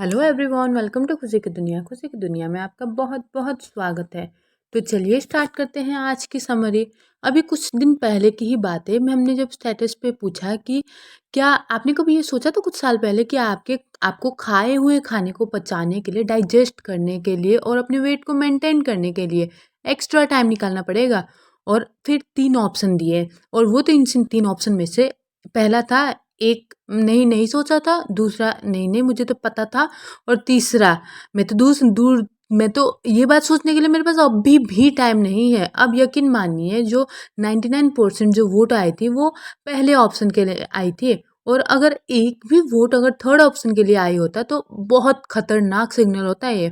Hello everyone, welcome to खुशी की दुनिया। खुशी की दुनिया में आपका बहुत बहुत स्वागत है। तो चलिए स्टार्ट करते हैं आज की समरी। अभी कुछ दिन पहले की ही बात है। हमने जब स्टेटस पे पूछा कि क्या आपने कभी ये सोचा था कुछ साल पहले कि आपको खाए हुए खाने को पचाने के लिए, डाइजेस्ट करने के लिए और अपने वेट को मेंटेन करने के लिए एक्स्ट्रा टाइम निकालना पड़ेगा। और फिर 3 ऑप्शन दिए और वो तो इन 3 ऑप्शन में से पहला था, एक नहीं नहीं सोचा था, दूसरा नहीं नहीं मुझे तो पता था, और तीसरा मैं तो दूर मैं तो ये बात सोचने के लिए मेरे पास अभी भी टाइम नहीं है। अब यकीन मानिए, जो 99% जो वोट आई थी वो पहले ऑप्शन के लिए आई थी, और अगर एक भी वोट अगर थर्ड ऑप्शन के लिए आई होता तो बहुत खतरनाक सिग्नल होता है ये।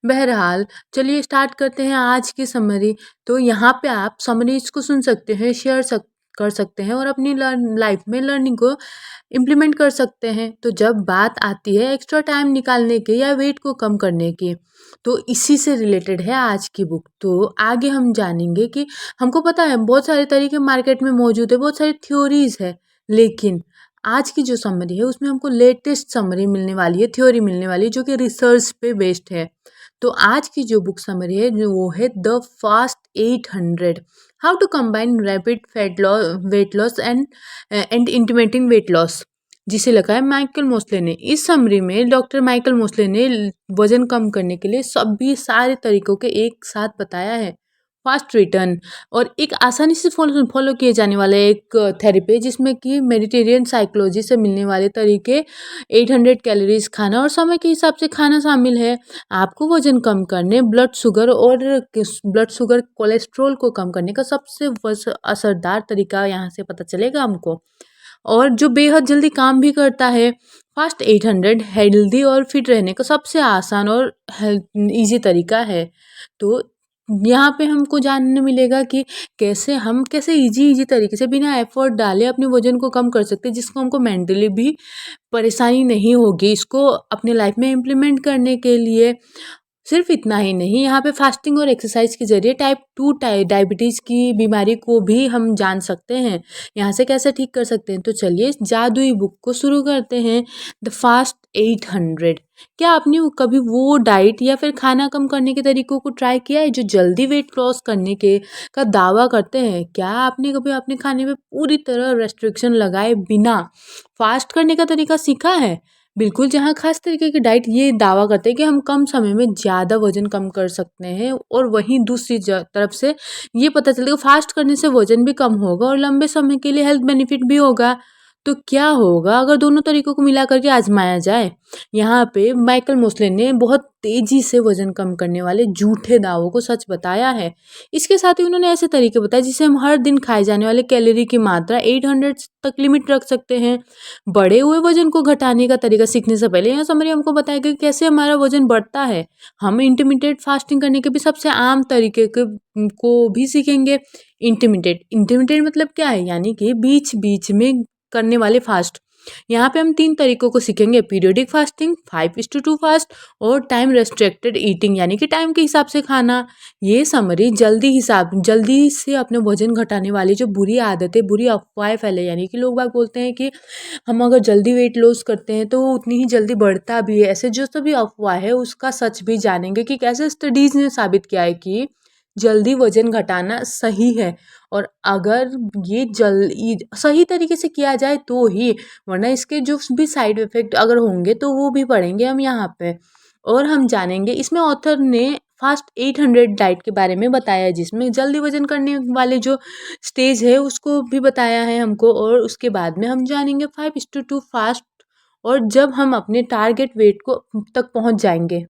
बहरहाल चलिए स्टार्ट करते हैं आज की समरी। तो यहाँ पे आप समरीज को सुन सकते हैं, कर सकते हैं और अपनी लाइफ में लर्निंग को इम्प्लीमेंट कर सकते हैं। तो जब बात आती है एक्स्ट्रा टाइम निकालने की या वेट को कम करने की, तो इसी से रिलेटेड है आज की बुक। तो आगे हम जानेंगे कि हमको पता है बहुत सारे तरीके मार्केट में मौजूद है, बहुत सारी थ्योरीज है, लेकिन आज की जो समरी है उसमें हमको लेटेस्ट समरी मिलने वाली है, थ्योरी मिलने वाली है जो कि रिसर्च पे बेस्ड है। तो आज की जो बुक समरी है जो वो है the fast 800, how to combine rapid weight loss and intermittent weight loss, जिसे लिखा है माइकल मोस्ले ने। इस समरी में डॉक्टर माइकल मोस्ले ने वजन कम करने के लिए सभी सारे तरीकों के एक साथ बताया है। फास्ट रिटर्न और एक आसानी से फॉलो किए जाने वाला एक थेरेपी जिसमें कि मेडिटेरियन साइकोलॉजी से मिलने वाले तरीके, 800 कैलोरीज खाना और समय के हिसाब से खाना शामिल है। आपको वजन कम करने, ब्लड शुगर कोलेस्ट्रॉल को कम करने का सबसे असरदार तरीका यहाँ से पता चलेगा हमको, और जो बेहद जल्दी काम भी करता है। फास्ट 800 हेल्दी और फिट रहने का सबसे आसान और इजी तरीका है। तो यहाँ पे हमको जानने मिलेगा कि कैसे इजी तरीके से बिना एफर्ट डाले अपने वजन को कम कर सकते हैं, जिसको हमको मेंटली भी परेशानी नहीं होगी इसको अपने लाइफ में इम्प्लीमेंट करने के लिए। सिर्फ इतना ही नहीं, यहाँ पे फास्टिंग और एक्सरसाइज के जरिए टाइप 2 डायबिटीज़ की बीमारी को भी हम जान सकते हैं। यहाँ से कैसे ठीक कर सकते हैं, तो चलिए जादुई बुक को शुरू करते हैं। The fast 800। क्या आपने कभी वो डाइट या फिर खाना कम करने के तरीकों को ट्राई किया है जो जल्दी वेट लॉस करने के का दावा करते हैं? क्या आपने कभी अपने खाने में पूरी तरह रेस्ट्रिक्शन लगाए बिना फास्ट करने का तरीका सीखा है? बिल्कुल, जहाँ खास तरीके की डाइट ये दावा करते हैं कि हम कम समय में ज़्यादा वज़न कम कर सकते हैं, और वहीं दूसरी तरफ से ये पता चलता है कि फास्ट करने से वज़न भी कम होगा और लंबे समय के लिए हेल्थ बेनिफिट भी होगा। तो क्या होगा अगर दोनों तरीकों को मिला करके आजमाया जाए? यहाँ पे माइकल मोस्ले ने बहुत तेज़ी से वज़न कम करने वाले झूठे दावों को सच बताया है। इसके साथ ही उन्होंने ऐसे तरीके बताए जिससे हम हर दिन खाए जाने वाले कैलोरी की मात्रा 800 तक लिमिट रख सकते हैं। बढ़े हुए वजन को घटाने का तरीका सीखने से पहले यहाँ समरी हमको बताएगा कि कैसे हमारा वजन बढ़ता है। हम इंटरमीडिएट फास्टिंग करने के भी सबसे आम तरीके को भी सीखेंगे। इंटरमीडिएट मतलब क्या है, यानी कि बीच बीच में करने वाले फास्ट। यहाँ पे हम 3 तरीकों को सीखेंगे, पीरियोडिक फास्टिंग, 5:2 फास्ट और टाइम रेस्ट्रिक्टेड ईटिंग, यानी कि टाइम के हिसाब से खाना। ये समरी जल्दी से अपने वजन घटाने वाली जो बुरी आदतें, बुरी अफवाहें फैले, यानी कि लोग बाग बोलते हैं कि हम अगर जल्दी वेट लॉस करते हैं तो वो उतनी ही जल्दी बढ़ता भी है, ऐसे जो सभी अफवाह है उसका सच भी जानेंगे कि कैसे स्टडीज़ ने साबित किया है कि जल्दी वजन घटाना सही है, और अगर सही तरीके से किया जाए तो ही, वरना इसके जो भी साइड इफ़ेक्ट अगर होंगे तो वो भी पढ़ेंगे हम यहाँ पे। और हम जानेंगे, इसमें ऑथर ने फास्ट 800 डाइट के बारे में बताया है जिसमें जल्दी वजन करने वाले जो स्टेज है उसको भी बताया है हमको, और उसके बाद में हम जानेंगे 5:2 फास्ट, और जब हम अपने टारगेट वेट को तक पहुंच जाएंगे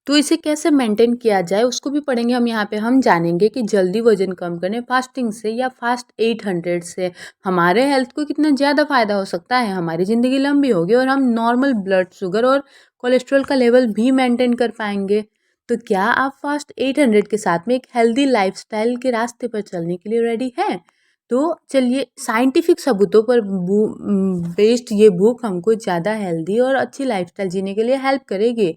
तो इसे कैसे मेंटेन किया जाए उसको भी पढ़ेंगे हम यहाँ पे। हम जानेंगे कि जल्दी वजन कम करने फास्टिंग से या फास्ट 800 से हमारे हेल्थ को कितना ज़्यादा फायदा हो सकता है, हमारी ज़िंदगी लंबी होगी और हम नॉर्मल ब्लड शुगर और कोलेस्ट्रॉल का लेवल भी मेंटेन कर पाएंगे। तो क्या आप फास्ट 800 के साथ में एक हेल्दी लाइफस्टाइल के रास्ते पर चलने के लिए रेडी हैं? तो चलिए, साइंटिफिक सबूतों पर बेस्ड ये बुक हमको ज़्यादा हेल्दी और अच्छी लाइफस्टाइल जीने के लिए हेल्प करेगी।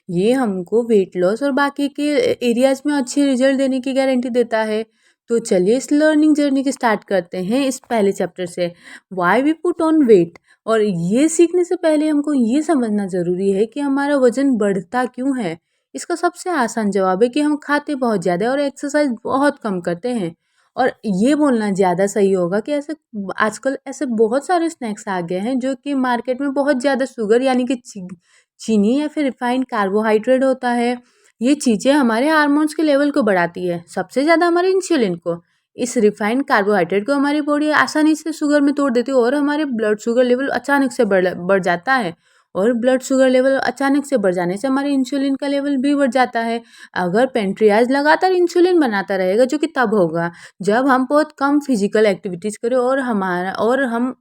ये हमको वेट लॉस और बाकी के एरियाज़ में अच्छे रिजल्ट देने की गारंटी देता है। तो चलिए इस लर्निंग जर्नी की स्टार्ट करते हैं इस पहले चैप्टर से, why we put on weight. और ये सीखने से पहले हमको ये समझना ज़रूरी है कि हमारा वज़न बढ़ता क्यों है। इसका सबसे आसान जवाब है कि हम खाते बहुत ज़्यादा और एक्सरसाइज बहुत कम करते हैं। और ये बोलना ज़्यादा सही होगा कि ऐसे आजकल ऐसे बहुत सारे स्नैक्स आ गए हैं जो कि मार्केट में बहुत ज़्यादा शुगर यानी कि चीनी या फिर रिफाइंड कार्बोहाइड्रेट होता है। ये चीज़ें हमारे हार्मोन्स के लेवल को बढ़ाती है, सबसे ज़्यादा हमारे इंसुलिन को। इस रिफाइंड कार्बोहाइड्रेट को हमारी बॉडी आसानी से शुगर में तोड़ देती है और हमारे ब्लड शुगर लेवल अचानक से बढ़ जाता है। और ब्लड शुगर लेवल अचानक से बढ़ जाने से हमारे इंसुलिन का लेवल भी बढ़ जाता है। अगर पेनक्रियाज लगातार इंसुलिन बनाता रहेगा, जो कि तब होगा जब हम बहुत कम फिजिकल एक्टिविटीज़ करें और हम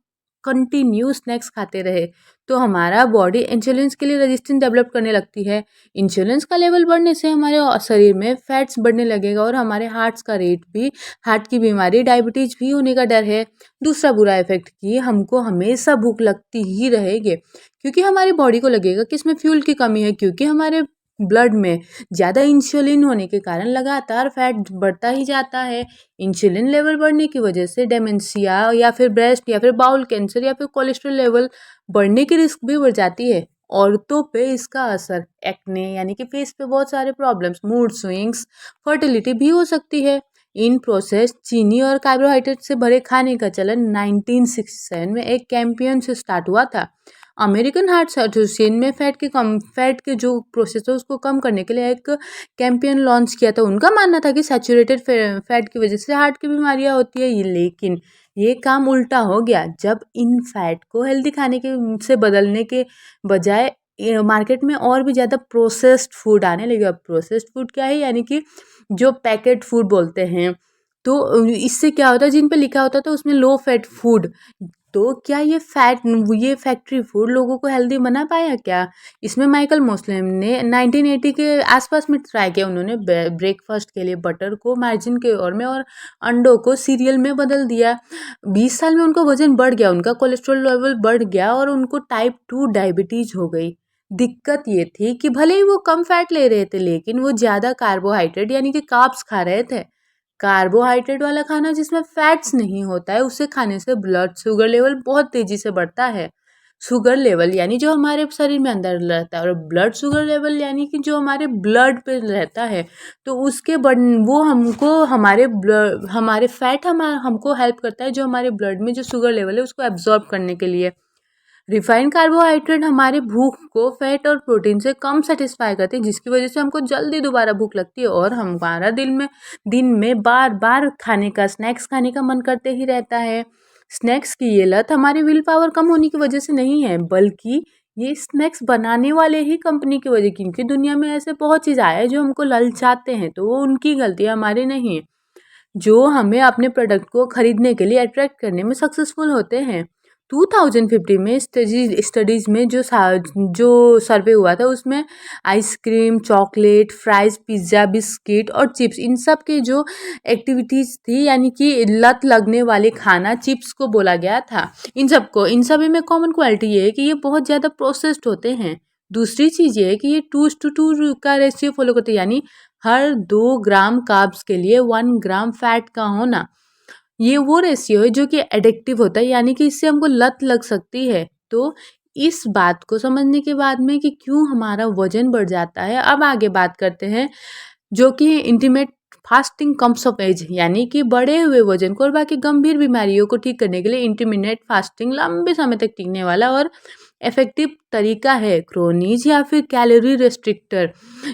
कंटिन्यू स्नैक्स खाते रहे, तो हमारा बॉडी इंसुलिन के लिए रेजिस्टेंस डेवलप करने लगती है। इंसुलिन का लेवल बढ़ने से हमारे शरीर में फैट्स बढ़ने लगेगा और हमारे हार्ट की बीमारी, डायबिटीज भी होने का डर है। दूसरा बुरा इफेक्ट कि हमको हमेशा भूख लगती ही रहेगी, क्योंकि हमारी बॉडी को लगेगा कि इसमें फ्यूल की कमी है, क्योंकि हमारे ब्लड में ज़्यादा इंसुलिन होने के कारण लगातार फैट बढ़ता ही जाता है। इंसुलिन लेवल बढ़ने की वजह से डेमेंशिया या फिर ब्रेस्ट या फिर बाउल कैंसर या फिर कोलेस्ट्रॉल लेवल बढ़ने की रिस्क भी बढ़ जाती है। औरतों पे इसका असर एक्ने यानी कि फेस पे बहुत सारे प्रॉब्लम्स, मूड स्विंग्स, फर्टिलिटी भी हो सकती है। इन प्रोसेस चीनी और कार्बोहाइड्रेट से भरे खाने का चलन 1967 में एक कैंपियन से स्टार्ट हुआ था। अमेरिकन हार्ट एसोसिएशन में फैट के जो प्रोसेस है उसको कम करने के लिए एक कैंपेन लॉन्च किया था। उनका मानना था कि सैचुरेटेड फैट की वजह से हार्ट की बीमारियां होती है, लेकिन ये काम उल्टा हो गया जब इन फैट को हेल्दी खाने के से बदलने के बजाय मार्केट में और भी ज़्यादा प्रोसेस्ड फूड आने लगे। अब प्रोसेस्ड फूड क्या है, यानी कि जो पैकेट फूड बोलते हैं। तो इससे क्या होता है, जिन पे लिखा होता था उसमें लो फैट फूड, तो क्या ये फैक्ट्री फूड लोगों को हेल्दी बना पाया क्या? इसमें माइकल मोस्लेम ने 1980 के आसपास में ट्राई किया। उन्होंने ब्रेकफास्ट के लिए बटर को मार्जिन के ओर में और अंडों को सीरियल में बदल दिया। 20 साल में उनका वजन बढ़ गया, उनका कोलेस्ट्रॉल लेवल बढ़ गया और उनको टाइप 2 डायबिटीज हो गई। दिक्कत ये थी कि भले ही वो कम फैट ले रहे थे, लेकिन वो ज़्यादा कार्बोहाइड्रेट यानी कि कार्ब्स खा रहे थे। कार्बोहाइड्रेट वाला खाना जिसमें फैट्स नहीं होता है, उसे खाने से ब्लड शुगर लेवल बहुत तेजी से बढ़ता है। शुगर लेवल यानी जो हमारे शरीर में अंदर रहता है, और ब्लड शुगर लेवल यानी कि जो हमारे ब्लड पे रहता है। तो उसके वो हमको हमारे फैट हमको हेल्प करता है, जो हमारे ब्लड में जो शुगर लेवल है उसको एब्जॉर्ब करने के लिए। रिफाइंड कार्बोहाइड्रेट हमारे भूख को फैट और प्रोटीन से कम सेटिस्फाई करते हैं, जिसकी वजह से हमको जल्दी दोबारा भूख लगती है और हमारा दिन में बार बार स्नैक्स खाने का मन करते ही रहता है। स्नैक्स की ये लत हमारी विल पावर कम होने की वजह से नहीं है, बल्कि ये स्नैक्स बनाने वाले ही कंपनी की वजह, क्योंकि दुनिया में ऐसे बहुत चीज़ आए हैं जो हमको ललचाते हैं, तो वो उनकी गलती है, हमारी नहीं। जो हमें अपने प्रोडक्ट को खरीदने के लिए अट्रैक्ट करने में सक्सेसफुल होते हैं। 2050 में स्टडीज़ में जो सर्वे हुआ था, उसमें ice cream, chocolate, fries, pizza, biscuit और चिप्स, इन सब के जो एक्टिविटीज़ थी, यानी कि लत लगने वाले खाना चिप्स को बोला गया था। इन सभी में कॉमन क्वालिटी ये है कि ये बहुत ज़्यादा प्रोसेस्ड होते हैं। दूसरी चीज़ ये है कि ये 2:2 का रेशियो फॉलो करते हैं, यानी हर 2 ग्राम कार्ब्स के लिए 1 ग्राम फैट का होना। ये वो रेशियो है जो कि एडिक्टिव होता है, यानी कि इससे हमको लत लग सकती है। तो इस बात को समझने के बाद में कि क्यों हमारा वज़न बढ़ जाता है, अब आगे बात करते हैं जो कि intermittent fasting comes of age, यानी कि बढ़े हुए वज़न को और बाकी गंभीर बीमारियों को ठीक करने के लिए इंटरमिटेंट फास्टिंग लंबे समय तक टिकने वाला और इफेक्टिव तरीका है। क्रोनीज या फिर कैलोरी रेस्ट्रिक्टर,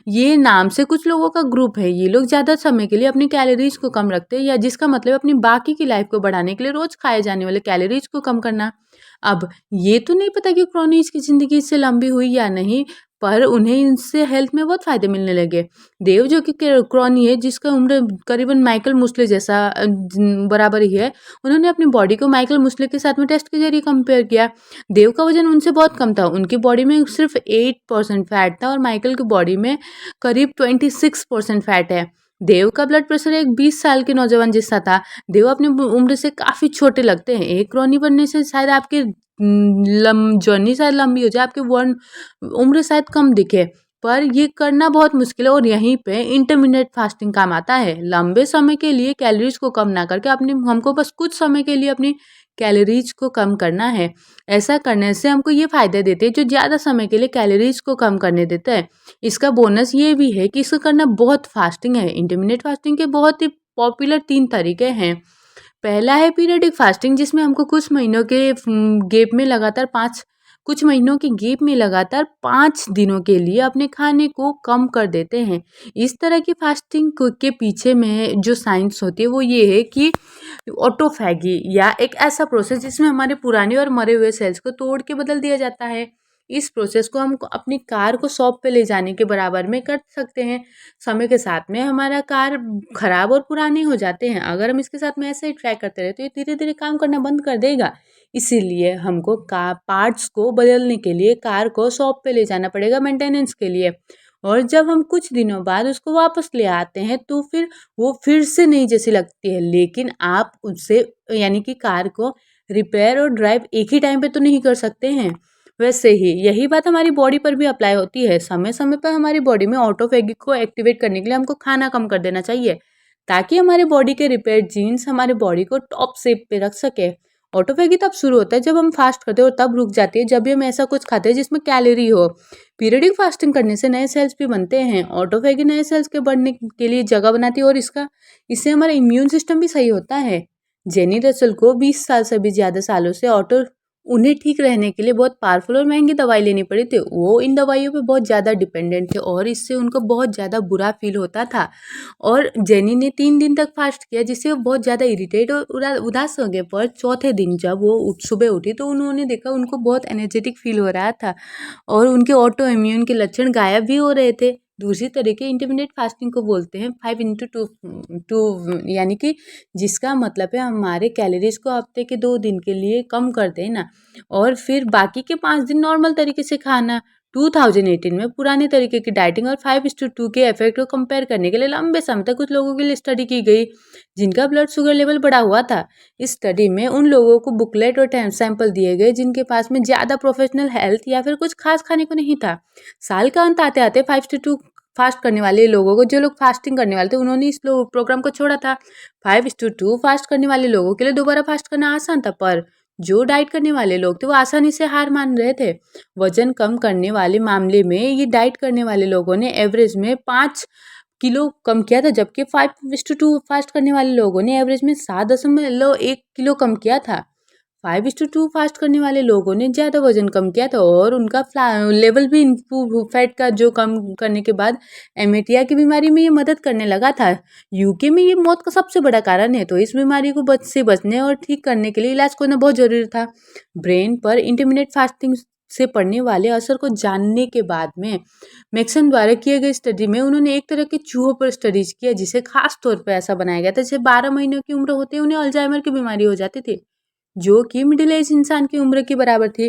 ये नाम से कुछ लोगों का ग्रुप है। ये लोग ज़्यादा समय के लिए अपनी कैलोरीज को कम रखते हैं, या जिसका मतलब अपनी बाकी की लाइफ को बढ़ाने के लिए रोज़ खाए जाने वाले कैलोरीज को कम करना। अब ये तो नहीं पता कि क्रोनीज की ज़िंदगी इससे लंबी हुई या नहीं, पर उन्हें इनसे हेल्थ में बहुत फ़ायदे मिलने लगे। देव जो कि क्रोनी है, जिसका उम्र करीबन माइकल मुस्ले जैसा बराबर ही है, उन्होंने अपनी बॉडी को माइकल मुस्ले के साथ में टेस्ट के जरिए कंपेयर किया। देव का वजन उनसे बहुत कम था, उनकी बॉडी में सिर्फ 8% फैट था और माइकल की बॉडी में करीब 26% फैट है। देव का ब्लड प्रेशर एक 20 साल के नौजवान जैसा था। देव अपनी उम्र से काफ़ी छोटे लगते हैं। एक क्रोनी बनने से शायद आपकी जर्नी शायद लंबी हो जाए, आपकी उम्र शायद कम दिखे, पर ये करना बहुत मुश्किल है और यहीं पे इंटरमिटेंट फास्टिंग काम आता है। लंबे समय के लिए कैलोरीज को कम ना करके अपने हमको बस कुछ समय के लिए अपनी कैलोरीज को कम करना है। ऐसा करने से हमको ये फ़ायदे देते हैं जो ज़्यादा समय के लिए कैलोरीज को कम करने देता है। इसका बोनस ये भी है कि इसको करना बहुत फास्टिंग है। इंटरमिटेंट फास्टिंग के बहुत ही पॉपुलर 3 तरीके हैं। पहला है पीरियडिक फास्टिंग, जिसमें हमको कुछ महीनों के गैप में लगातार 5 दिनों के लिए अपने खाने को कम कर देते हैं। इस तरह की फास्टिंग के पीछे में जो साइंस होती है वो ये है कि ऑटोफैगी या एक ऐसा प्रोसेस जिसमें हमारे पुराने और मरे हुए सेल्स को तोड़ के बदल दिया जाता है। इस प्रोसेस को हम अपनी कार को शॉप पे ले जाने के बराबर में कर सकते हैं। समय के साथ में हमारा कार खराब और पुराने हो जाते हैं। अगर हम इसके साथ में ऐसे ही ट्राई करते रहे तो ये धीरे धीरे काम करना बंद कर देगा। इसीलिए हमको कार पार्ट्स को बदलने के लिए कार को शॉप पे ले जाना पड़ेगा मेंटेनेंस के लिए। और जब हम कुछ दिनों बाद उसको वापस ले आते हैं तो फिर वो फिर से नई जैसी लगती है। लेकिन आप उससे यानी कि कार को रिपेयर और ड्राइव एक ही टाइम पे तो नहीं कर सकते हैं। वैसे ही यही बात हमारी बॉडी पर भी अप्लाई होती है। समय समय पर हमारी बॉडी में ऑटोफेगी को एक्टिवेट करने के लिए हमको खाना कम कर देना चाहिए, ताकि हमारे बॉडी के रिपेयर जीन्स हमारे बॉडी को टॉप शेप पे रख सके। ऑटोफेगी तब शुरू होता है जब हम फास्ट करते हैं और तब रुक जाती है जब भी हम ऐसा कुछ खाते हैं जिसमें कैलोरी हो। पीरियडिक फास्टिंग करने से नए सेल्स भी बनते हैं। ऑटोफेगी नए सेल्स के बढ़ने के लिए जगह बनाती है और इससे हमारा इम्यून सिस्टम भी सही होता है। जेनी रसल को 20 साल से भी ज़्यादा सालों से उन्हें ठीक रहने के लिए बहुत पावरफुल और महंगी दवाई लेनी पड़ी थी। वो इन दवाइयों पे बहुत ज़्यादा डिपेंडेंट थे और इससे उनको बहुत ज़्यादा बुरा फील होता था। और जेनी ने 3 दिन तक फास्ट किया, जिससे वो बहुत ज़्यादा इरिटेट और उदास हो गए। पर चौथे दिन जब वो सुबह उठी तो उन्होंने देखा उनको बहुत एनर्जेटिक फील हो रहा था और उनके ऑटो इम्यून के लक्षण गायब भी हो रहे थे। दूसरी तरीके इंटरमिटेंट फास्टिंग को बोलते हैं 5x2, यानी कि जिसका मतलब है हमारे कैलोरीज को हफ्ते के 2 दिन के लिए कम कर देना और फिर बाकी के 5 दिन नॉर्मल तरीके से खाना। 2018 में पुराने तरीके की डाइटिंग और 5:2 के इफेक्ट को कंपेयर करने के लिए लंबे समय तक कुछ लोगों के लिए स्टडी की गई जिनका ब्लड शुगर लेवल बढ़ा हुआ था। इस स्टडी में उन लोगों को बुकलेट और सैंपल दिए गए जिनके पास में ज़्यादा प्रोफेशनल हेल्थ या फिर कुछ खास खाने को नहीं था। साल का अंत आते आते 5:2 फास्ट करने वाले लोगों को, जो लोग फास्टिंग करने वाले थे, उन्होंने इस प्रोग्राम को छोड़ा था। 5:2 फास्ट करने वाले लोगों के लिए दोबारा फास्ट करना आसान था, पर जो डाइट करने वाले लोग थे वो आसानी से हार मान रहे थे। वजन कम करने वाले मामले में ये डाइट करने वाले लोगों ने एवरेज में 5 किलो कम किया था, जबकि 5:2 फास्ट करने वाले लोगों ने एवरेज में 7.1 किलो कम किया था। 5:2 फास्ट करने वाले लोगों ने ज़्यादा वजन कम किया था और उनका लेवल भी इम्प्रूव, फैट का जो कम करने के बाद एमेटिया की बीमारी में ये मदद करने लगा था। यूके में ये मौत का सबसे बड़ा कारण है, तो इस बीमारी को बचने और ठीक करने के लिए इलाज करना बहुत ज़रूरी था। ब्रेन पर इंटरमिटेंट फास्टिंग से पड़ने वाले असर को जानने के बाद में मैक्सन द्वारा किए गए स्टडी में उन्होंने एक तरह के चूहों पर स्टडीज किया, जिसे खास तौर पर ऐसा बनाया गया था जैसे 12 महीनों की उम्र होते ही उन्हें अल्जाइमर की बीमारी हो जाती थी, जो कि मिडिल एज इंसान की उम्र के बराबर थी।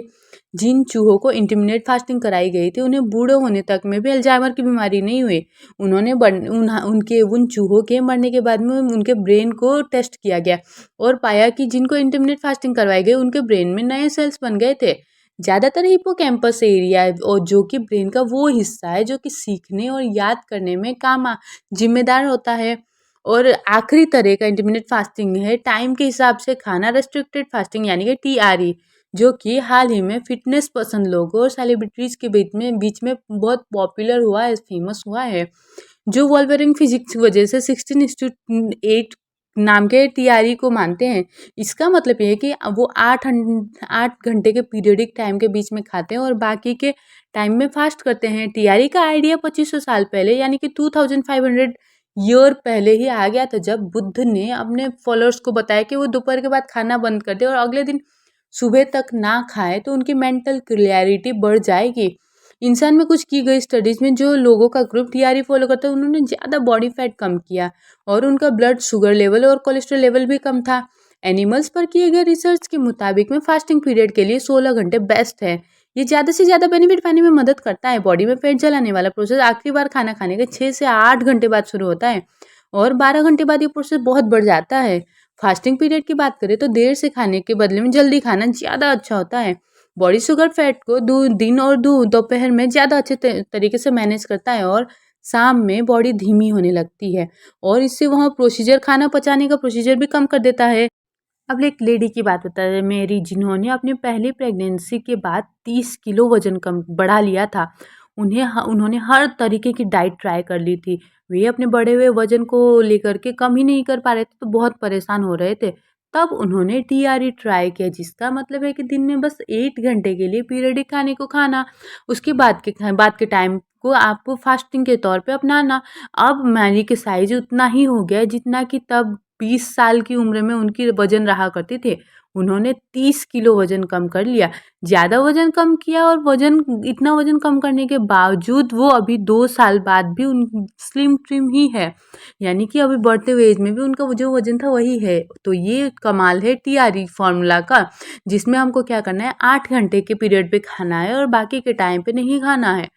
जिन चूहों को इंटरमिटेंट फास्टिंग कराई गई थी उन्हें बूढ़े होने तक में भी अल्जाइमर की बीमारी नहीं हुई। उन चूहों के मरने के बाद में उनके ब्रेन को टेस्ट किया गया और पाया कि जिनको इंटरमिटेंट फास्टिंग करवाई गई उनके ब्रेन में नए सेल्स बन गए थे। ज़्यादातर हिप्पोकैम्पस एरिया और जो कि ब्रेन का वो हिस्सा है जो कि सीखने और याद करने में जिम्मेदार होता है। और आखिरी तरह का इंटरमिटेंट फास्टिंग है टाइम के हिसाब से खाना रेस्ट्रिक्टेड फास्टिंग, यानी कि TRE, जो कि हाल ही में फिटनेस पसंद लोगों और सेलिब्रिटीज के बीच में बहुत पॉपुलर हुआ है, फेमस हुआ है, जो वॉल्वरिंग फिजिक्स की वजह से 16:8 नाम के TRE को मानते हैं। इसका मतलब ये है कि वो 8 घंटे के पीरियडिक टाइम के बीच में खाते हैं और बाकी के टाइम में फास्ट करते हैं। TRE का आइडिया 2500 साल पहले, यानी कि 2500 ईयर पहले ही आ गया था, जब बुद्ध ने अपने फॉलोअर्स को बताया कि वो दोपहर के बाद खाना बंद कर दे और अगले दिन सुबह तक ना खाए तो उनकी मेंटल क्लियरिटी बढ़ जाएगी। इंसान में कुछ की गई स्टडीज में जो लोगों का ग्रुप TRE फॉलो करता है उन्होंने ज़्यादा बॉडी फैट कम किया और उनका ब्लड शुगर लेवल और कोलेस्ट्रॉल लेवल भी कम था। एनिमल्स पर किए गए रिसर्च के मुताबिक में फास्टिंग पीरियड के लिए 16 घंटे बेस्ट है। ये ज़्यादा से ज़्यादा बेनिफिट पाने में मदद करता है। बॉडी में फैट जलाने वाला प्रोसेस आखिरी बार खाना खाने के 6 से 8 घंटे बाद शुरू होता है और 12 घंटे बाद ये प्रोसेस बहुत बढ़ जाता है। फास्टिंग पीरियड की बात करें तो देर से खाने के बदले में जल्दी खाना ज़्यादा अच्छा होता है। बॉडी शुगर फैट को दिन और दोपहर में ज़्यादा अच्छे तरीके से मैनेज करता है और शाम में बॉडी धीमी होने लगती है और इससे वह प्रोसीजर खाना पचाने का प्रोसीजर भी कम कर देता है। अब एक लेडी की बात बता रहे मेरी, जिन्होंने अपनी पहली प्रेगनेंसी के बाद 30 किलो वजन कम बढ़ा लिया था। उन्होंने हर तरीके की डाइट ट्राई कर ली थी। वे अपने बढ़े हुए वजन को लेकर के कम ही नहीं कर पा रहे थे, तो बहुत परेशान हो रहे थे। तब उन्होंने टीआरई ट्राई किया, जिसका मतलब है कि दिन में बस 8 घंटे के लिए पीरियडिक खाने को खाना, उसके बाद के टाइम को आप फास्टिंग के तौर पे अपनाना। अब मैरी के साइज उतना ही हो गया जितना कि तब 20 साल की उम्र में उनकी वजन रहा करते थे। उन्होंने 30 किलो वजन कम कर लिया। ज़्यादा वजन कम किया और इतना वजन कम करने के बावजूद वो अभी 2 साल बाद भी स्लिम ट्रिम ही है। यानी कि अभी बढ़ते हुए एज में भी उनका जो वजन था वही है। तो ये कमाल है टीआरई फार्मूला का, जिसमें हमको क्या करना है, 8 घंटे के पीरियड पे खाना है और बाकी के टाइम पे नहीं खाना है।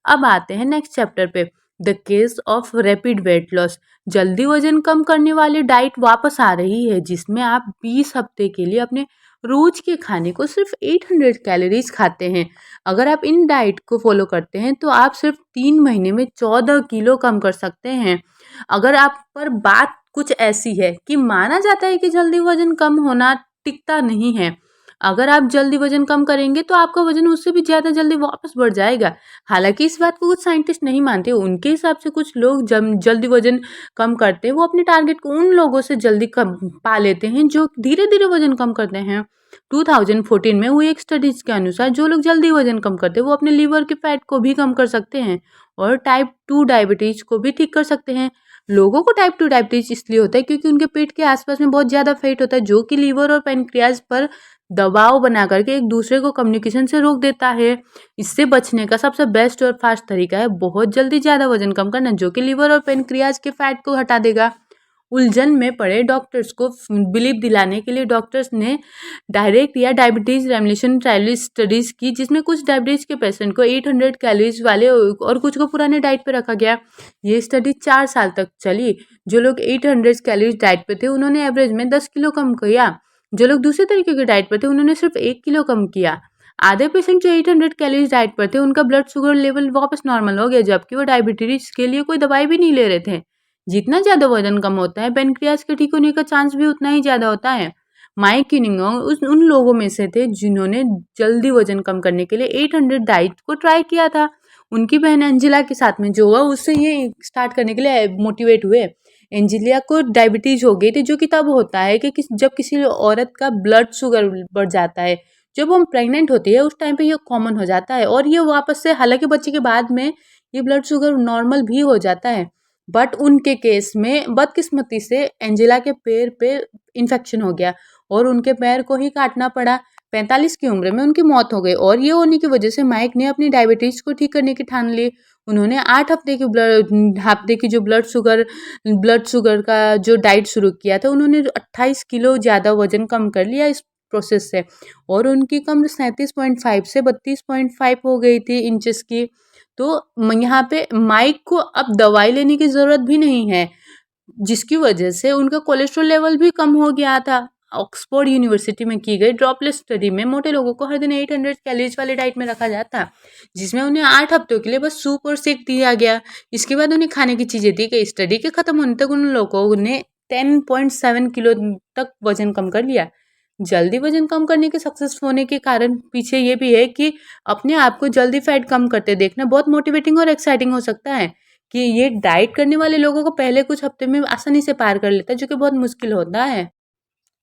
अब आते हैं नेक्स्ट चैप्टर पे, the case of rapid weight loss. जल्दी वजन कम करने वाली डाइट वापस आ रही है, जिसमें आप 20 हफ्ते के लिए अपने रोज के खाने को सिर्फ 800 कैलोरीज खाते हैं। अगर आप इन डाइट को फॉलो करते हैं तो आप सिर्फ 3 महीने में 14 किलो कम कर सकते हैं। अगर आप पर बात कुछ ऐसी है कि माना जाता है कि जल्दी वजन कम होना टिकता नहीं है। अगर आप जल्दी वजन कम करेंगे तो आपका वजन उससे भी ज़्यादा जल्दी वापस बढ़ जाएगा। हालांकि इस बात को कुछ साइंटिस्ट नहीं मानते। उनके हिसाब से कुछ लोग जब जल्दी वजन कम करते हैं वो अपने टारगेट को उन लोगों से जल्दी कम पा लेते हैं जो धीरे धीरे वजन कम करते हैं। 2014 में हुई एक स्टडीज के अनुसार जो लोग जल्दी वजन कम करते हैं वो अपने लीवर के फैट को भी कम कर सकते हैं और टाइप 2 डायबिटीज को भी ठीक कर सकते हैं। लोगों को टाइप 2 डायबिटीज इसलिए होता है क्योंकि उनके पेट के आसपास में बहुत ज़्यादा फैट होता है, जो कि लीवर और पेनक्रियाज पर दबाव बना करके एक दूसरे को कम्युनिकेशन से रोक देता है। इससे बचने का सबसे बेस्ट और फास्ट तरीका है बहुत जल्दी ज़्यादा वजन कम करना, जो कि लीवर और पेनक्रियाज के फैट को हटा देगा। उलझन में पड़े डॉक्टर्स को बिलीव दिलाने के लिए डॉक्टर्स ने डायरेक्ट या डायबिटीज रेमोलेशन ट्रायल स्टडीज की, जिसमें कुछ डायबिटीज के पेशेंट को 800 कैलोरीज वाले और कुछ को पुराने डाइट पे रखा गया। ये स्टडी 4 साल तक चली। जो लोग 800 कैलोरीज डाइट पे थे उन्होंने एवरेज में 10 किलो कम किया। जो लोग दूसरे तरीके के डाइट पर थे उन्होंने सिर्फ 1 किलो कम किया। आधे पेशेंट जो 800 कैलोरीज डाइट पर थे उनका ब्लड शुगर लेवल वापस नॉर्मल हो गया, जबकि वो डायबिटीज के लिए कोई दवाई भी नहीं ले रहे थे। जितना ज़्यादा वजन कम होता है पेनक्रियाज के ठीक होने का चांस भी उतना ही ज़्यादा होता है। माइक किनिंगोंग उन लोगों में से थे जिन्होंने जल्दी वजन कम करने के लिए 800 डाइट को ट्राई किया था। उनकी बहन एंजेला के साथ में जो हुआ उससे ये स्टार्ट करने के लिए मोटिवेट हुए। एंजेलिया को डायबिटीज हो गई थी, जो कि तब होता है कि जब किसी औरत का ब्लड शुगर बढ़ जाता है। जब हम प्रेग्नेंट होती है उस टाइम पे ये कॉमन हो जाता है और ये वापस से, हालांकि बच्चे के बाद में ये ब्लड शुगर नॉर्मल भी हो जाता है, बट उनके केस में बदकिस्मती से एंजेला के पैर पे इन्फेक्शन हो गया और उनके पैर को ही काटना पड़ा। 45 की उम्र में उनकी मौत हो गई और ये होने की वजह से माइक ने अपनी डायबिटीज को ठीक करने की ठान ली। उन्होंने 8 हफ्ते की जो ब्लड शुगर का जो डाइट शुरू किया था, उन्होंने 28 किलो ज़्यादा वजन कम कर लिया इस प्रोसेस से और उनकी कम 37.5 से 32.5 हो गई थी इंचेस की। तो यहाँ पे माइक को अब दवाई लेने की ज़रूरत भी नहीं है, जिसकी वजह से उनका कोलेस्ट्रॉल लेवल भी कम हो गया था। ऑक्सफोर्ड यूनिवर्सिटी में की गई ड्रॉपलेट स्टडी में मोटे लोगों को हर दिन 800 कैलोरीज वाली डाइट में रखा जाता, जिसमें उन्हें 8 हफ्तों के लिए बस सूप और शेक दिया गया। इसके बाद उन्हें खाने की चीज़ें दी गई। स्टडी के खत्म होने तक उन लोगों ने 10.7 किलो तक वजन कम कर लिया। जल्दी वजन कम करने के सक्सेस होने के कारण पीछे ये भी है कि अपने आप को जल्दी फैट कम करते देखना बहुत मोटिवेटिंग और एक्साइटिंग हो सकता है, कि ये डाइट करने वाले लोगों को पहले कुछ हफ्ते में आसानी से पार कर लेता है, जो कि बहुत मुश्किल होता है।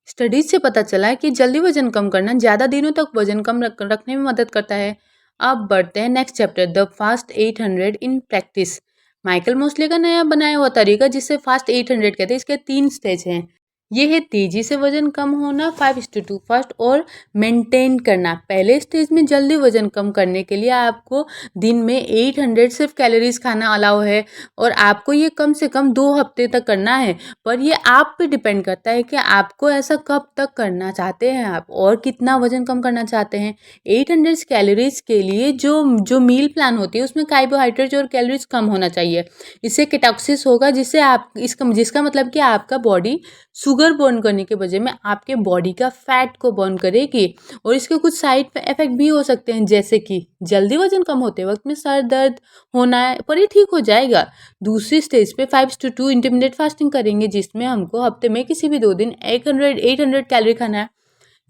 स्टडीज से पता चला है कि जल्दी वजन कम करना ज़्यादा दिनों तक वजन कम रखने में मदद करता है। अब बढ़ते हैं next chapter, the fast 800 in practice. Michael Mosley का नया बनाया हुआ तरीका, जिसे फास्ट 800 कहते हैं, इसके 3 स्टेज हैं। ये है तेजी से वजन कम होना, 5:2 फास्ट, और मेंटेन करना। पहले स्टेज में जल्दी वजन कम करने के लिए आपको दिन में 800 सिर्फ कैलोरीज खाना अलाउ है और आपको ये कम से कम 2 हफ्ते तक करना है। पर ये आप पे डिपेंड करता है कि आपको ऐसा कब तक करना चाहते हैं आप और कितना वजन कम करना चाहते हैं। 800 कैलोरीज के लिए जो जो मील प्लान होती है उसमें कार्बोहाइड्रेट और कैलोरीज कम होना चाहिए। इससे केटोसिस होगा, जिसका मतलब कि आपका बॉडी शुगर शुगर बर्न करने के बजाय में आपके बॉडी का फैट को बर्न करेगी। और इसके कुछ साइड इफ़ेक्ट भी हो सकते हैं, जैसे कि जल्दी वज़न कम होते वक़्त में सर दर्द होना है, पर ये ठीक हो जाएगा। दूसरी स्टेज पे 5 to 2 इंटरमिटेंट फास्टिंग करेंगे, जिसमें हमको हफ्ते में किसी भी 2 दिन 800 कैलोरी खाना है।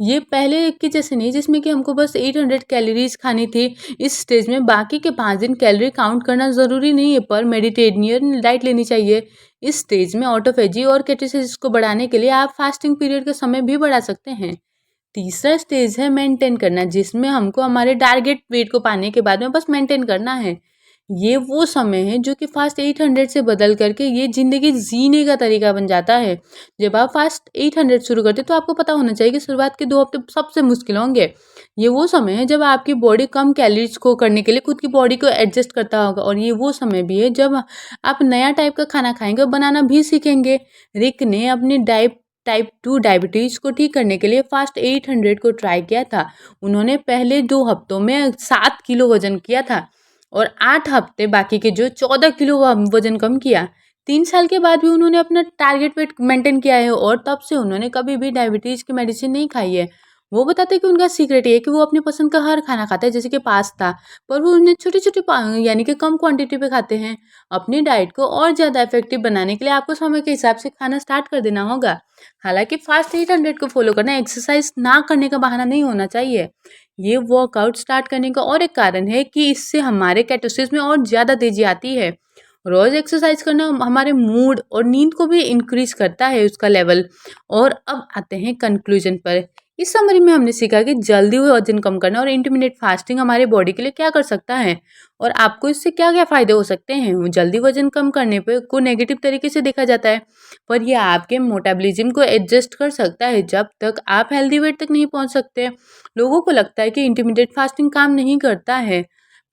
ये पहले के जैसे नहीं जिसमें कि हमको बस 800 कैलोरीज खानी थी। इस स्टेज में बाकी के 5 दिन कैलोरी काउंट करना ज़रूरी नहीं है, पर मेडिटेरियन डाइट लेनी चाहिए। इस स्टेज में ऑटोफेजी और केटोसिस को बढ़ाने के लिए आप फास्टिंग पीरियड का समय भी बढ़ा सकते हैं। तीसरा स्टेज है मेंटेन करना, जिसमें हमको हमारे टारगेट वेट को पाने के बाद में बस मेंटेन करना है। ये वो समय है जो कि फास्ट 800 से बदल करके ये ज़िंदगी जीने का तरीका बन जाता है। जब आप फास्ट 800 शुरू करते हैं तो आपको पता होना चाहिए कि शुरुआत के 2 हफ्ते सबसे मुश्किल होंगे। ये वो समय है जब आपकी बॉडी कम कैलोरीज को करने के लिए खुद की बॉडी को एडजस्ट करता होगा, और ये वो समय भी है जब आप नया टाइप का खाना खाएंगे और बनाना भी सीखेंगे। रिक ने अपनी टाइप 2 डायबिटीज़ को ठीक करने के लिए फास्ट 800 को ट्राई किया था। उन्होंने पहले 2 हफ्तों में 7 किलो वजन किया था और 8 हफ्ते बाकी के जो 14 किलो वजन कम किया। 3 साल के बाद भी उन्होंने अपना टारगेट वेट मेंटेन किया है, और तब से उन्होंने कभी भी डायबिटीज़ की मेडिसिन नहीं खाई है। वो बताते हैं कि उनका सीक्रेट ये है कि वो अपनी पसंद का हर खाना खाते हैं, जैसे कि पास्ता, पर वो उन्हें छोटी-छोटी यानी कि कम क्वांटिटी पे खाते हैं। अपनी डाइट को और ज़्यादा इफेक्टिव बनाने के लिए आपको समय के हिसाब से खाना स्टार्ट कर देना होगा। हालाँकि फास्ट 800 को फॉलो करना एक्सरसाइज ना करने का बहाना नहीं होना चाहिए। ये वर्कआउट स्टार्ट करने का और एक कारण है कि इससे हमारे केटोसिस में और ज़्यादा तेज़ी आती है। रोज़ एक्सरसाइज करना हमारे मूड और नींद को भी इंक्रीज़ करता है उसका लेवल। और अब आते हैं कंक्लूजन पर। इस समरी में हमने सीखा कि जल्दी वजन कम करना और इंटरमिटेंट फास्टिंग हमारे बॉडी के लिए क्या कर सकता है, और आपको इससे क्या-क्या फ़ायदे हो सकते हैं। जल्दी वजन कम करने पे को नेगेटिव तरीके से देखा जाता है, पर यह आपके मेटाबॉलिज्म को एडजस्ट कर सकता है जब तक आप हेल्दी वेट तक नहीं पहुंच सकते। लोगों को लगता है कि इंटरमिटेंट फास्टिंग काम नहीं करता है,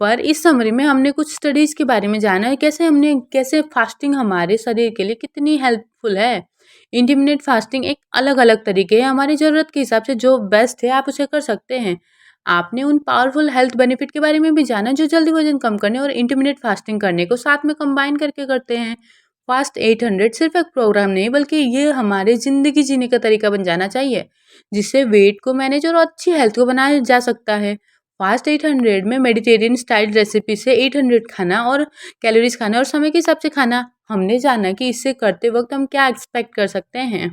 पर इस समरी में हमने कुछ स्टडीज़ के बारे में जाना है, कैसे फास्टिंग हमारे शरीर के लिए कितनी हेल्पफुल है। इंटरमिटेंट फास्टिंग एक अलग-अलग तरीके है, हमारी ज़रूरत के हिसाब से जो बेस्ट है आप उसे कर सकते हैं। आपने उन पावरफुल हेल्थ बेनिफिट के बारे में भी जाना जो जल्दी वजन कम करने और इंटरमिटेंट फास्टिंग करने को साथ में कंबाइन करके करते हैं। फास्ट 800 सिर्फ एक प्रोग्राम नहीं, बल्कि ये हमारे ज़िंदगी जीने का तरीका बन जाना चाहिए, जिससे वेट को मैनेज और अच्छी हेल्थ को बनाया जा सकता है। फास्ट 800 में मेडिटेरियन स्टाइल रेसिपी से 800 खाना और कैलोरीज खाना और समय के हिसाब से खाना। हमने जाना कि इससे करते वक्त हम क्या एक्सपेक्ट कर सकते हैं।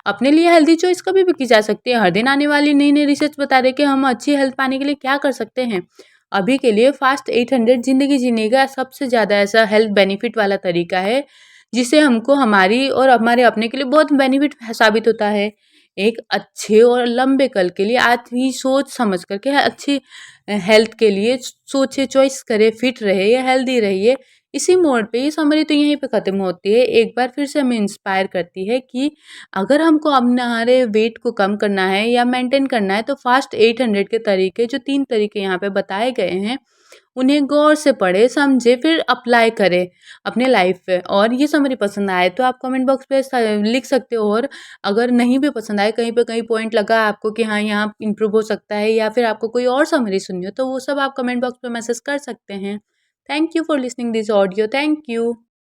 अपने लिए हेल्दी चॉइस कभी भी की जा सकती है। हर दिन आने वाली नई नई रिसर्च बता रहे कि हम अच्छी हेल्थ पाने के लिए क्या कर सकते हैं। अभी के लिए फास्ट 800 ज़िंदगी जीने का सबसे ज़्यादा ऐसा हेल्थ बेनिफिट वाला तरीका है, जिससे हमको हमारी और हमारे अपने के लिए बहुत बेनिफिट साबित होता है। एक अच्छे और लंबे कल के लिए आज ही सोच समझ करके अच्छी हेल्थ के लिए सोचे, चॉइस करे, फिट रहे या हेल्दी रहिए। इसी मोड़ पे ये समरी तो यहीं पे ख़त्म होती है। एक बार फिर से हमें इंस्पायर करती है कि अगर हमको अपने हमारे वेट को कम करना है या मेंटेन करना है, तो फास्ट 800 के तरीके, जो 3 तरीके यहाँ पे बताए गए हैं, उन्हें गौर से पढ़े, समझे, फिर अप्लाई करें अपने लाइफ पे। और ये समरी पसंद आए तो आप कमेंट बॉक्स पे लिख सकते हो, और अगर नहीं भी पसंद आए, कहीं पे कहीं पॉइंट लगा आपको कि हाँ यहाँ इम्प्रूव हो सकता है, या फिर आपको कोई और समरी सुननी हो, तो वो सब आप कमेंट बॉक्स पे मैसेज कर सकते हैं। Thank you for listening this audio. Thank you.